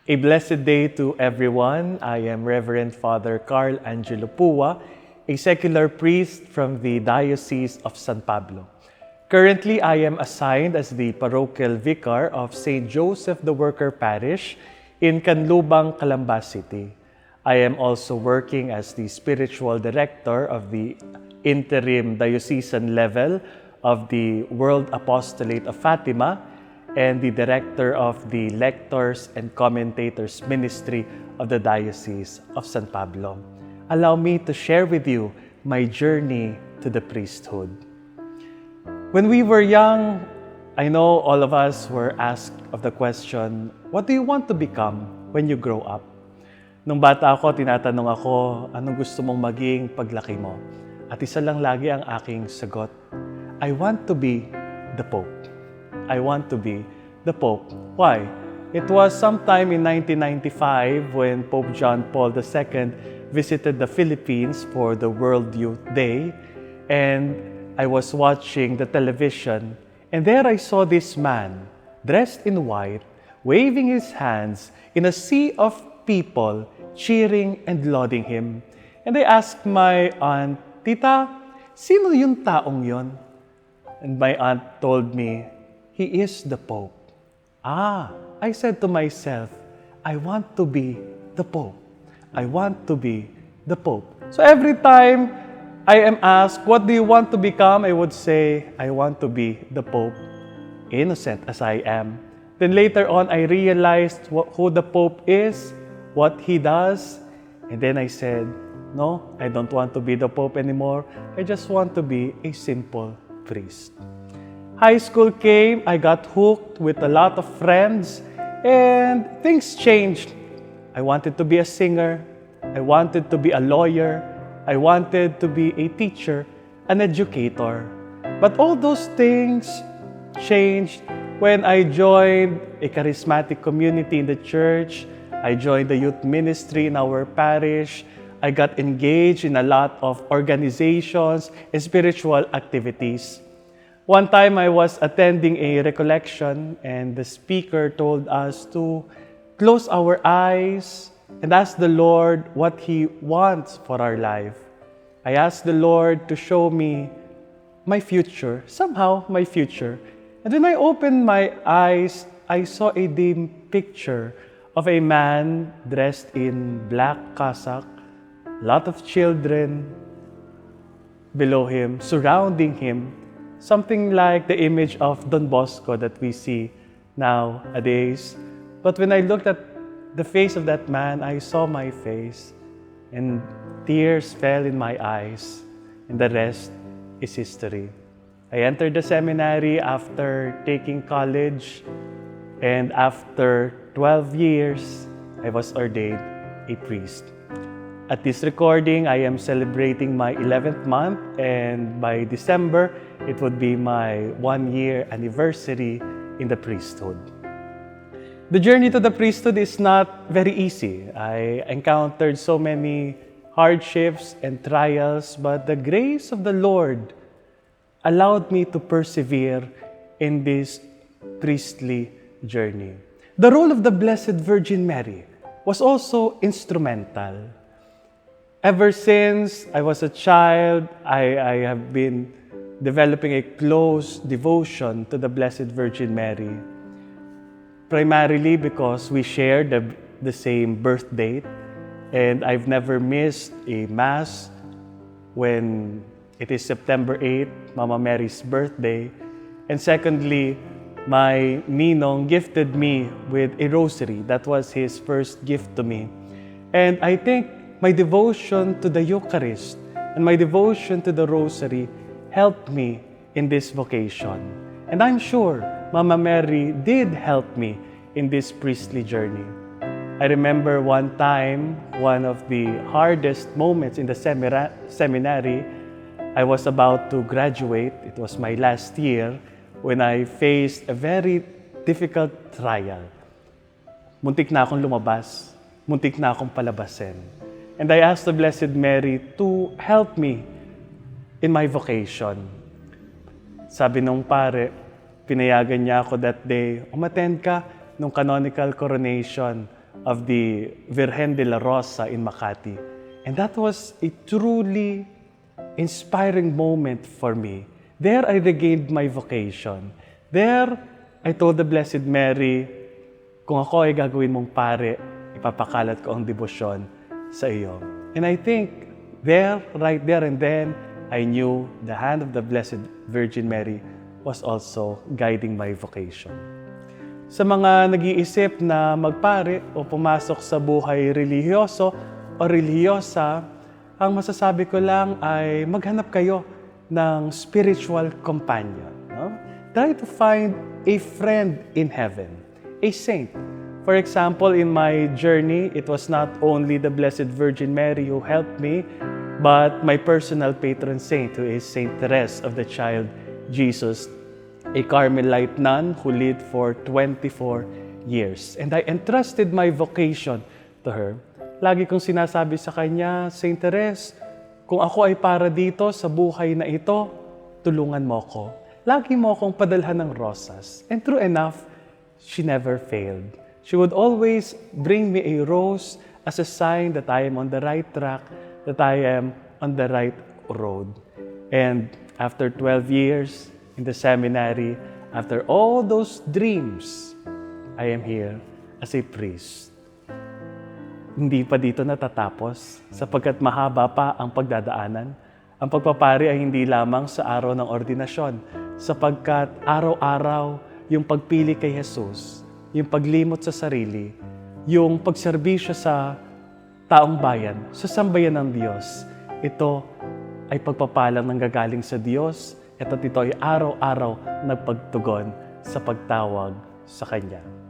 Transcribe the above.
A blessed day to everyone. I am Reverend Father Carl Angelo Pua, a secular priest from the Diocese of San Pablo. Currently, I am assigned as the parochial vicar of St. Joseph the Worker Parish in Canlubang, Calamba City. I am also working as the spiritual director of the interim diocesan level of the World Apostolate of Fatima and the director of the Lectors and Commentators Ministry of the Diocese of San Pablo. Allow me to share with you my journey to the priesthood. When we were young, I know all of us were asked of the question, what do you want to become when you grow up? Nung bata ako, tinatanong ako, anong gusto mong maging paglaki mo? At isa lang lagi ang aking sagot, I want to be the Pope. I want to be the Pope. Why? It was sometime in 1995 when Pope John Paul II visited the Philippines for the World Youth Day, and I was watching the television, and there I saw this man dressed in white, waving his hands in a sea of people cheering and lauding him. And I asked my aunt, Tita, sino yung taong yon? And my aunt told me, he is the Pope. I said to myself, I want to be the Pope. I want to be the Pope. So every time I am asked, what do you want to become? I would say, I want to be the Pope, innocent as I am. Then later on, I realized who the Pope is, what he does. And then I said, no, I don't want to be the Pope anymore. I just want to be a simple priest. High school came, I got hooked with a lot of friends, and things changed. I wanted to be a singer. I wanted to be a lawyer. I wanted to be a teacher, an educator. But all those things changed when I joined a charismatic community in the church. I joined the youth ministry in our parish. I got engaged in a lot of organizations and spiritual activities. One time I was attending a recollection and the speaker told us to close our eyes and ask the Lord what He wants for our life. I asked the Lord to show me my future, somehow my future. And when I opened my eyes, I saw a dim picture of a man dressed in black cassock, a lot of children below him, surrounding him, something like the image of Don Bosco that we see nowadays. But when I looked at the face of that man, I saw my face and tears fell in my eyes, and the rest is history. I entered the seminary after taking college, and after 12 years, I was ordained a priest. At this recording, I am celebrating my 11th month, and by December, it would be my 1-year anniversary in the priesthood. The journey to the priesthood is not very easy. I encountered so many hardships and trials, but the grace of the Lord allowed me to persevere in this priestly journey. The role of the Blessed Virgin Mary was also instrumental. Ever since I was a child, I have been developing a close devotion to the Blessed Virgin Mary. Primarily because we share the same birth date, and I've never missed a Mass when it is September 8th, Mama Mary's birthday. And secondly, my ninong gifted me with a rosary. That was his first gift to me. And I think my devotion to the Eucharist and my devotion to the rosary helped me in this vocation. And I'm sure Mama Mary did help me in this priestly journey. I remember one time, one of the hardest moments in the seminary, I was about to graduate. It was my last year when I faced a very difficult trial. Muntik na akong lumabas. Muntik na akong palabasin. And I asked the Blessed Mary to help me in my vocation. Sabi nung pare, pinayagan niya ako that day, umattend ka nung canonical coronation of the Virgen de la Rosa in Makati. And that was a truly inspiring moment for me. There I regained my vocation. There, I told the Blessed Mary, kung ako ay gagawin mong pare, ipapakalat ko ang debosyon sa iyo. And I think there, right there and then, I knew the hand of the Blessed Virgin Mary was also guiding my vocation. Sa mga nag-iisip na magpare o pumasok sa buhay relihiyoso o relihiyosa, ang masasabi ko lang ay maghanap kayo ng spiritual companion. No? Try to find a friend in heaven, a saint. For example, in my journey, it was not only the Blessed Virgin Mary who helped me, but my personal patron saint, who is Saint Therese of the Child Jesus, a Carmelite nun who lived for 24 years. And I entrusted my vocation to her. Lagi kong sinasabi sa kanya, Saint Therese, kung ako ay para dito sa buhay na ito, tulungan mo ko. Lagi mo akong padalhan ng rosas. And true enough, she never failed. She would always bring me a rose as a sign that I am on the right track, that I am on the right road. And after 12 years in the seminary, after all those dreams, I am here as a priest. Hindi pa dito natatapos sapagkat mahaba pa ang pagdadaanan. Ang pagpapari ay hindi lamang sa araw ng ordinasyon sapagkat araw-araw yung pagpili kay Jesus, yung paglimot sa sarili, yung pagserbisyo sa taong bayan, sa sambayan ng Diyos. Ito ay pagpapalang nanggagaling sa Diyos at ito ay araw-araw nagpagtugon sa pagtawag sa Kanya.